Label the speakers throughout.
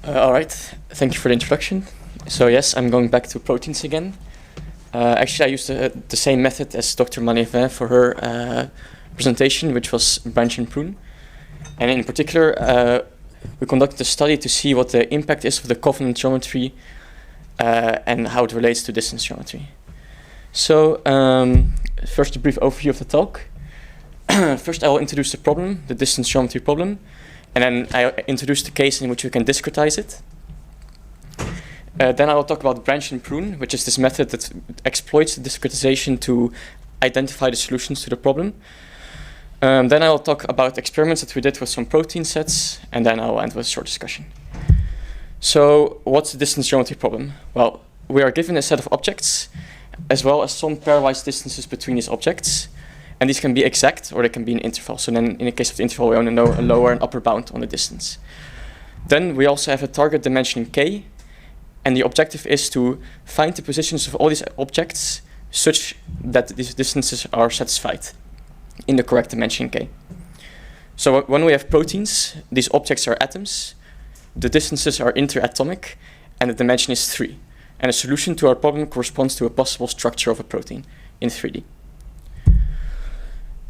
Speaker 1: All right, thank you for the introduction. So yes, I'm going back to proteins again. Actually, I used the same method as Dr. Manevin for her presentation, which was branch and prune. And in particular, we conducted a study to see what the impact is of the covalent geometry and how it relates to distance geometry. So first, a brief overview of the talk. First, I will introduce the problem, the distance geometry problem, and then I introduce the case in which we can discretize it. Then I will talk about branch and prune, which is this method that exploits the discretization to identify the solutions to the problem. Then I will talk about experiments that we did with some protein sets, and then I will end with a short discussion. So what's the distance geometry problem? Well, we are given a set of objects, as well as some pairwise distances between these objects. And these can be exact, or they can be an interval. So then in the case of the interval, we only know a lower and upper bound on the distance. Then we also have a target dimension k, and the objective is to find the positions of all these objects such that these distances are satisfied in the correct dimension k. So when we have proteins, these objects are atoms, the distances are interatomic, and the dimension is 3. And a solution to our problem corresponds to a possible structure of a protein in 3D.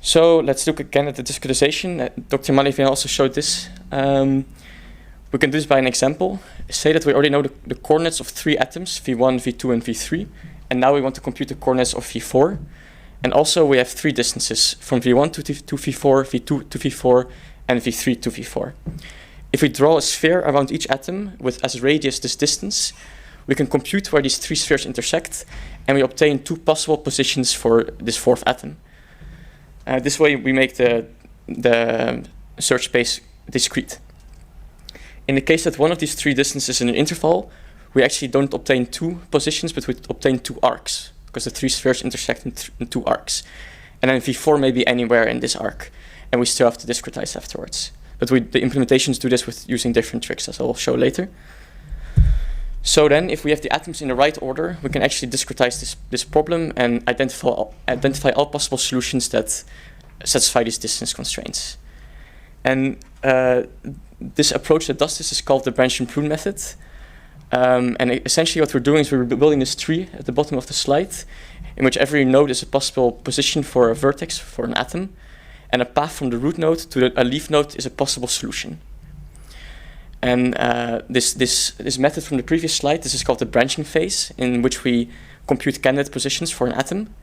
Speaker 1: So let's look again at the discretization. Dr. Malivien also showed this. We can do this by an example. Say that we already know the coordinates of 3 atoms, V1, V2, and V3. And now we want to compute the coordinates of V4. And also we have 3 distances from V1 to V4, V2 to V4, and V3 to V4. If we draw a sphere around each atom with as radius this distance, we can compute where these 3 spheres intersect, and we obtain 2 possible positions for this 4th atom. This way we make the search space discrete. In the case that one of these 3 distances is in an interval, we actually don't obtain 2 positions, but we obtain 2 arcs, because the 3 spheres intersect in 2 arcs. And then V4 may be anywhere in this arc, and we still have to discretize afterwards. But the implementations do this with using different tricks, as I will show later. So then, if we have the atoms in the right order, we can actually discretize this problem and identify all possible solutions that satisfy these distance constraints. And this approach that does this is called the branch and prune method. And essentially what we're doing is we're building this tree at the bottom of the slide, in which every node is a possible position for a vertex for an atom, and a path from the root node to a leaf node is a possible solution. And this method from the previous slide, this is called the branching phase, in which we compute candidate positions for an atom.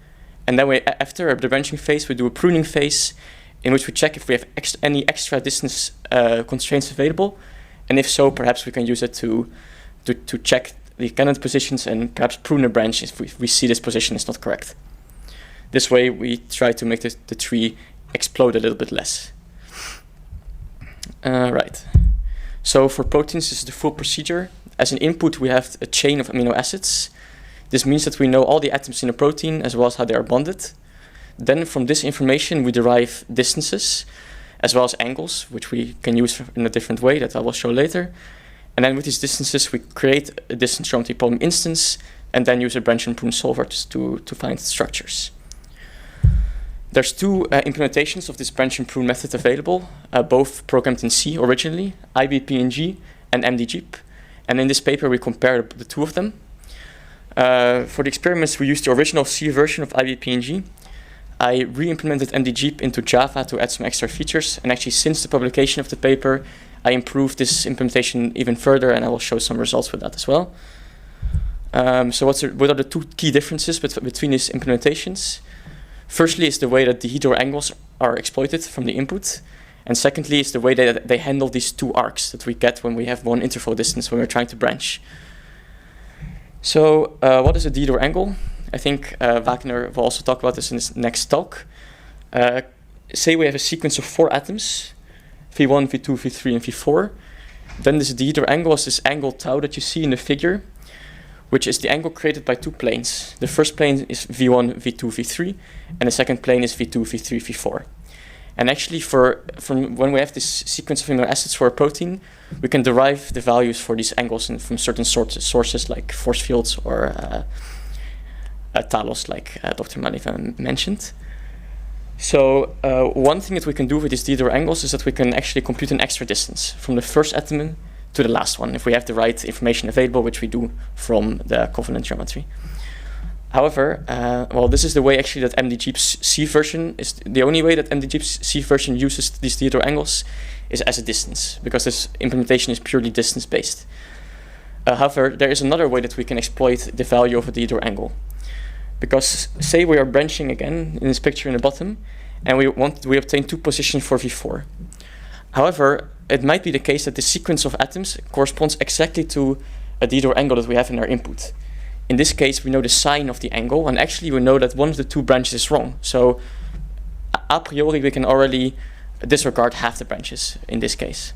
Speaker 1: And then after the branching phase, we do a pruning phase, in which we check if we have any extra distance constraints available. And if so, perhaps we can use it to check the candidate positions and perhaps prune a branch if we see this position is not correct. This way, we try to make the tree explode a little bit less. Right. So for proteins, this is the full procedure. As an input, we have a chain of amino acids. This means that we know all the atoms in a protein as well as how they are bonded. Then from this information, we derive distances as well as angles, which we can use in a different way that I will show later. And then with these distances, we create a distance geometry problem instance and then use a branch and prune solver to find structures. There's 2 implementations of this branch and prune method available, both programmed in C originally, IBPNG and MDGeep. And in this paper, we compare the 2 of them. For the experiments, we used the original C version of IBPNG. I re-implemented MDGeep into Java to add some extra features. And actually, since the publication of the paper, I improved this implementation even further, and I will show some results with that as well. So what are the 2 key differences between these implementations? Firstly is the way that the dihedral angles are exploited from the input. And secondly is the way that they handle these 2 arcs that we get when we have one interval distance when we're trying to branch. So what is a dihedral angle? I think Wagner will also talk about this in his next talk. Say we have a sequence of 4 atoms, V1, V2, V3, and V4. Then this dihedral angle is this angle tau that you see in the figure, which is the angle created by 2 planes. The first plane is V1, V2, V3, and the second plane is V2, V3, V4. And actually, from when we have this sequence of amino acids for a protein, we can derive the values for these angles from certain sources like force fields or talos, like Dr. Malivin mentioned. So one thing that we can do with these dihedral angles is that we can actually compute an extra distance from the first atom to the last one if we have the right information available, which we do from the covalent geometry. However, well, this is the way actually that MDGeep's C version is the only way that MDGeep's C version uses these Diderot angles is as a distance, because this implementation is purely distance based. However, there is another way that we can exploit the value of a Diderot angle. Because say we are branching again in this picture in the bottom, and we obtain 2 positions for V4. However, it might be the case that the sequence of atoms corresponds exactly to a Diderot angle that we have in our input. In this case, we know the sign of the angle, and actually we know that one of the 2 branches is wrong. So a priori, we can already disregard half the branches in this case.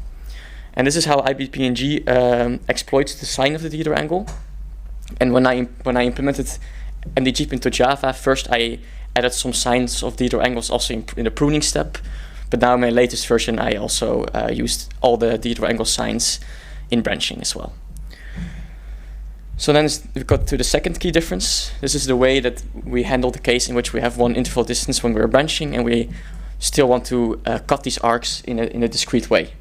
Speaker 1: And this is how IBPNG exploits the sign of the Diderot angle. And when I implemented MDGeep into Java, first I added some signs of Diderot angles also in the pruning step. But now in my latest version, I also used all the Diderot angle signs in branching as well. So then we got to the second key difference. This is the way that we handle the case in which we have one interval distance when we're branching, and we still want to cut these arcs in a discrete way.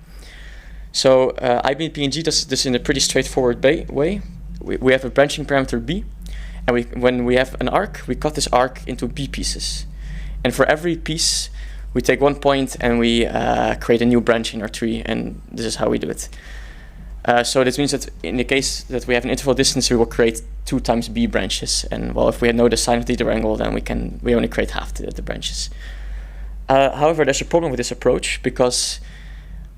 Speaker 1: So IBPNG does this in a pretty straightforward way. We have a branching parameter b, and when we have an arc, we cut this arc into b pieces. And for every piece, we take one point and we create a new branch in our tree, and this is how we do it. So this means that in the case that we have an interval distance, we will create 2 times b branches. And well, if we know the sign of the Diderot angle, then we only create half the branches. However, there's a problem with this approach because,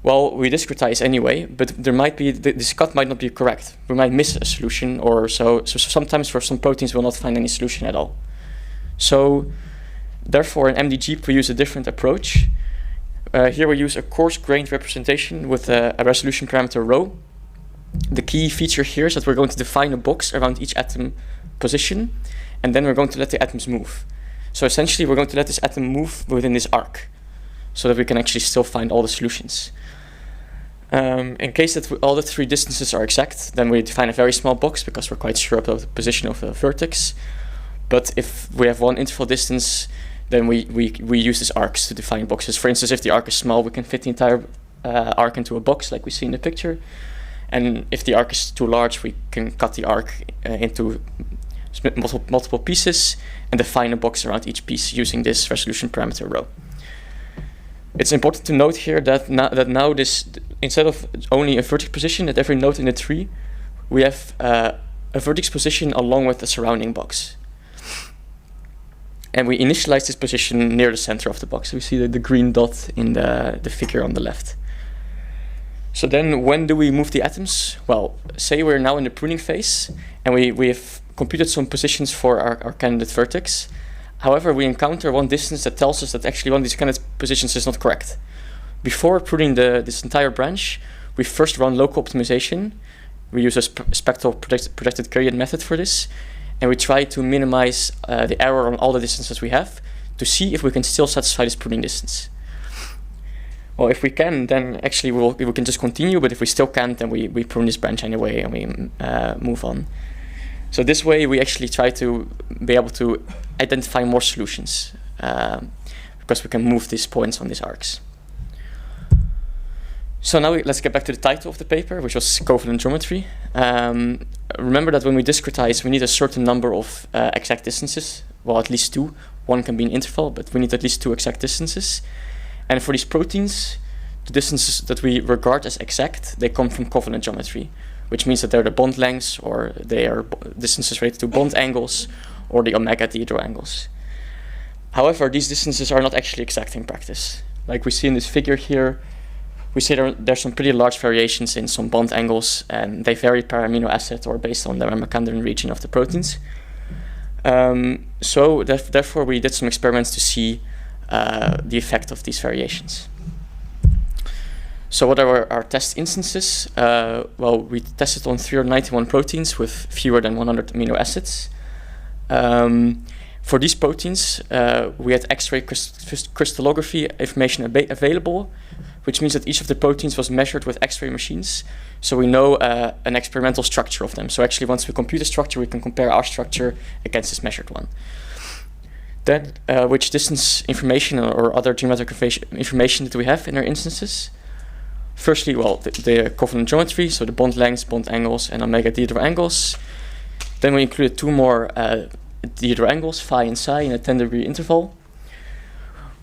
Speaker 1: well, we discretize anyway, but there might be this cut might not be correct. We might miss a solution, or so sometimes for some proteins we'll not find any solution at all. So therefore, in MDGeep we use a different approach. Here we use a coarse-grained representation with a resolution parameter rho. The key feature here is that we're going to define a box around each atom position, and then we're going to let the atoms move. So essentially, we're going to let this atom move within this arc, so that we can actually still find all the solutions. In case that all the 3 distances are exact, then we define a very small box because we're quite sure about the position of the vertex. But if we have one interval distance, then we use these arcs to define boxes. For instance, if the arc is small, we can fit the entire arc into a box like we see in the picture. And if the arc is too large, we can cut the arc into multiple pieces and define a box around each piece using this resolution parameter rho. It's important to note here that now this, instead of only a vertex position at every node in the tree, we have a vertex position along with the surrounding box. And we initialize this position near the center of the box. We see the green dot in the figure on the left. So then when do we move the atoms? Well, say we're now in the pruning phase, and we have computed some positions for our candidate vertex. However, we encounter one distance that tells us that actually one of these candidate positions is not correct. Before pruning this entire branch, we first run local optimization. We use a spectral projected gradient method for this. And we try to minimize the error on all the distances we have to see if we can still satisfy this pruning distance. Well, if we can, then actually we can just continue, but if we still can't, then we prune this branch anyway and we move on. So this way we actually try to be able to identify more solutions because we can move these points on these arcs. So now let's get back to the title of the paper, which was covalent geometry. Remember that when we discretize, we need a certain number of exact distances. Well, at least 2. One can be an interval, but we need at least 2 exact distances. And for these proteins, the distances that we regard as exact, they come from covalent geometry, which means that they're the bond lengths, or they are distances related to bond angles, or the omega Diderot angles. However, these distances are not actually exact in practice. Like we see in this figure here, we see there's some pretty large variations in some bond angles, and they vary per amino acid or based on the Ramachandran region of the proteins. So therefore, we did some experiments to see the effect of these variations. So what are our test instances? Well, we tested on 391 proteins with fewer than 100 amino acids. For these proteins, we had X-ray crystallography information available, which means that each of the proteins was measured with X-ray machines. So we know an experimental structure of them. So actually, once we compute a structure, we can compare our structure against this measured one. Then, which distance information or other geometric information that we have in our instances? Firstly, well, the covalent geometry, so the bond lengths, bond angles, and omega dihedral angles. Then we included two more dihedral angles, phi and psi, in a 10-degree interval.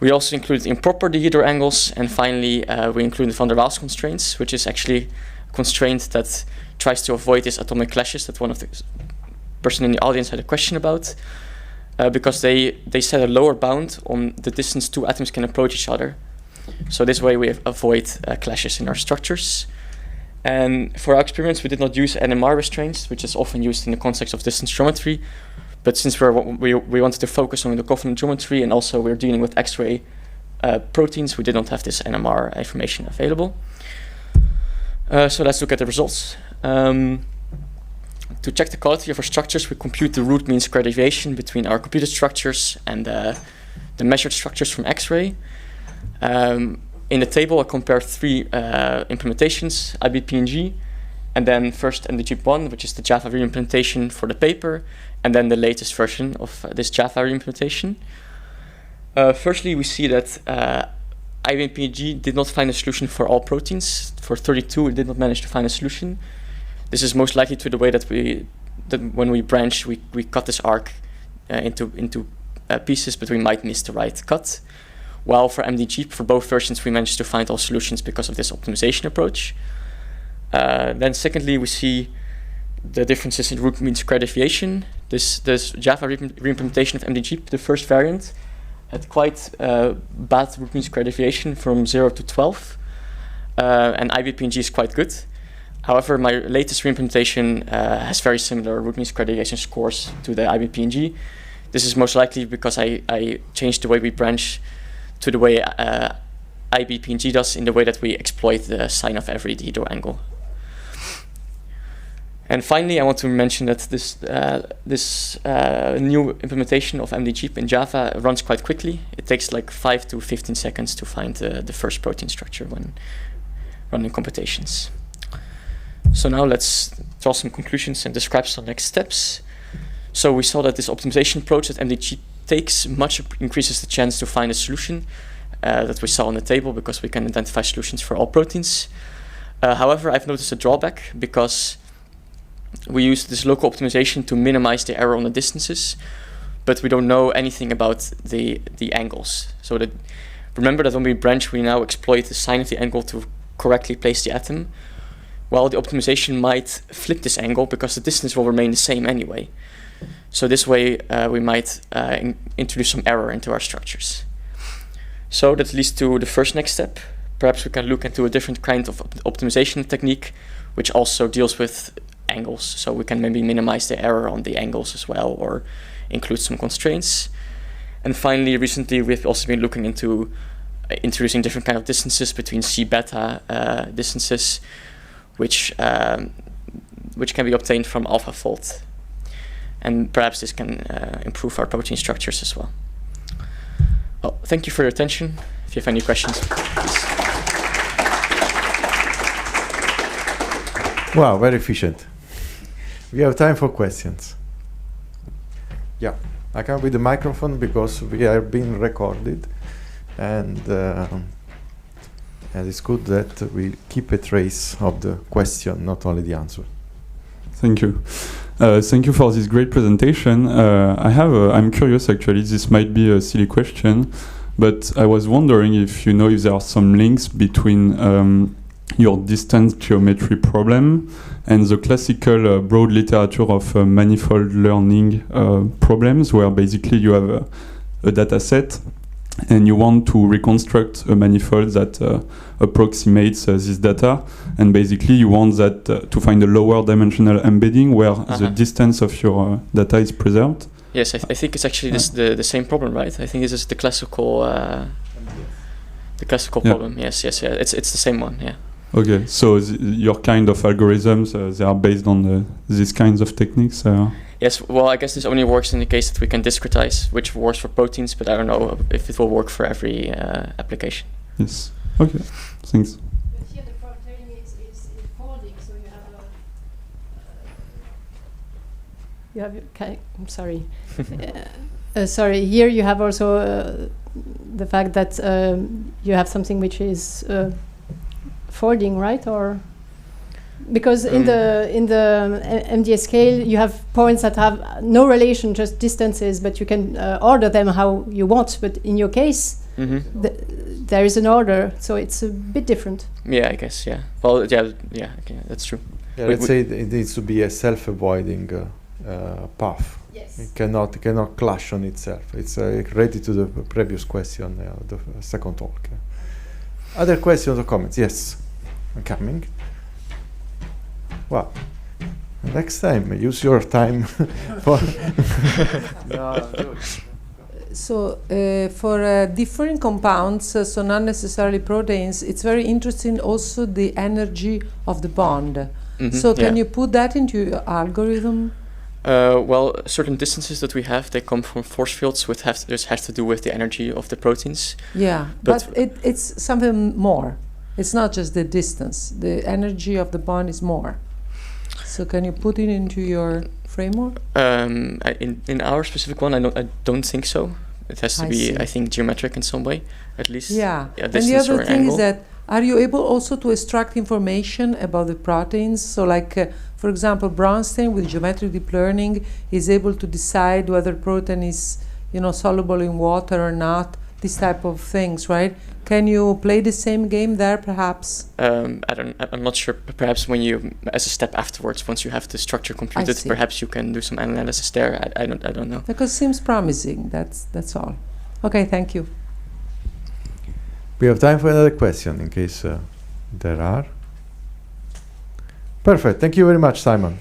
Speaker 1: We also included improper dihedral angles, and finally, we included van der Waals constraints, which is actually a constraint that tries to avoid these atomic clashes that one of the person in the audience had a question about, because they set a lower bound on the distance two atoms can approach each other. So this way we avoid clashes in our structures. And for our experiments, we did not use NMR restraints, which is often used in the context of distance geometry. But since we wanted to focus on the covalent geometry, and also we're dealing with X-ray proteins, we did not have this NMR information available. So let's look at the results. To check the quality of our structures, we compute the root mean square deviation between our computed structures and the measured structures from X-ray. In the table, I compared three implementations, IBPNG, and then first MDGIP1, which is the Java reimplementation for the paper, and then the latest version of this Java reimplementation. Firstly, we see that IBPNG did not find a solution for all proteins. For 32, it did not manage to find a solution. This is most likely to the way that when we branch, we cut this arc into pieces, but we might miss the right cut. While for MDGIP, for both versions, we managed to find all solutions because of this optimization approach. Then secondly, we see the differences in root mean square deviation. This Java reimplementation of MDGIP, the first variant, had quite bad root mean square deviation from 0 to 12. And IBPNG is quite good. However, my latest reimplementation has very similar root mean square deviation scores to the IBPNG. This is most likely because I changed the way we branch to the way IBPNG does, in the way that we exploit the sine of every dihedral angle. And finally, I want to mention that this new implementation of MDGIP in Java runs quite quickly. It takes like 5 to 15 seconds to find the first protein structure when running computations. So now let's draw some conclusions and describe some next steps. So we saw that this optimization approach that MDGIP takes much increases the chance to find a solution that we saw on the table, because we can identify solutions for all proteins. However, I've noticed a drawback, because we use this local optimization to minimize the error on the distances, but we don't know anything about the angles. So remember that when we branch, we now exploit the sine of the angle to correctly place the atom, while the optimization might flip this angle because the distance will remain the same anyway. So this way, we might introduce some error into our structures. So that leads to the first next step. Perhaps we can look into a different kind of optimization technique, which also deals with angles. So we can maybe minimize the error on the angles as well, or include some constraints. And finally, recently, we've also been looking into introducing different kind of distances between C-beta distances, which can be obtained from AlphaFold. And perhaps this can improve our protein structures as well. Well, thank you for your attention. If you have any questions, please.
Speaker 2: Wow, very efficient. We have time for questions. Yeah, I come with the microphone because we are being recorded, and it's good that we keep a trace of the question, not only the answer.
Speaker 3: Thank you. Thank you for this great presentation. I'm curious, actually. This might be a silly question, but I was wondering if you know if there are some links between your distance geometry problem and the classical broad literature of manifold learning problems, where basically you have a data set and you want to reconstruct a manifold that approximates this data, and basically you want that to find a lower dimensional embedding where the distance of your data is preserved.
Speaker 1: Yes, I think it's actually the same problem, right? I think this is the classical problem. Yes, yeah. It's the same one, yeah.
Speaker 3: Okay, so your kind of algorithms, they are based on these kinds of techniques?
Speaker 1: Yes, well, I guess this only works in the case that we can discretize, which works for proteins, but I don't know if it will work for every application.
Speaker 3: Yes, okay, thanks.
Speaker 4: But here the protein is folding, so you have I'm sorry. Sorry, here you have also the fact that you have something which is folding, right? Or because in the MDS scale you have points that have no relation, just distances, but you can order them how you want. But in your case, there is an order, so it's a bit different.
Speaker 1: Yeah, I guess. Yeah. Well, yeah. Okay, that's true.
Speaker 2: Yeah, let's say it needs to be a self-avoiding path.
Speaker 4: Yes.
Speaker 2: It cannot clash on itself. It's related to the previous question, the second talk. Other questions or comments? Yes, I'm coming. Well, next time use your time for.
Speaker 5: So for different compounds, so not necessarily proteins, it's very interesting also the energy of the bond. So can you put that into your algorithm?
Speaker 1: Well, certain distances that we have, they come from force fields, which has to do with the energy of the proteins.
Speaker 5: Yeah, but it's something more. It's not just the distance. The energy of the bond is more. So can you put it into your framework?
Speaker 1: In our specific one, I don't think so. It has to be, I think, geometric in some way, at least.
Speaker 5: Yeah.
Speaker 1: And
Speaker 5: the other thing is that, are you able also to extract information about the proteins? So like, for example, Bronstein with geometric deep learning is able to decide whether protein is, soluble in water or not, this type of things, right? Can you play the same game there, perhaps?
Speaker 1: I'm not sure. Perhaps when you, as a step afterwards, once you have the structure computed, perhaps you can do some analysis there. I don't know.
Speaker 5: Because it seems promising. That's all. Okay, thank you.
Speaker 2: We have time for another question in case there are. Perfect. Thank you very much, Simon.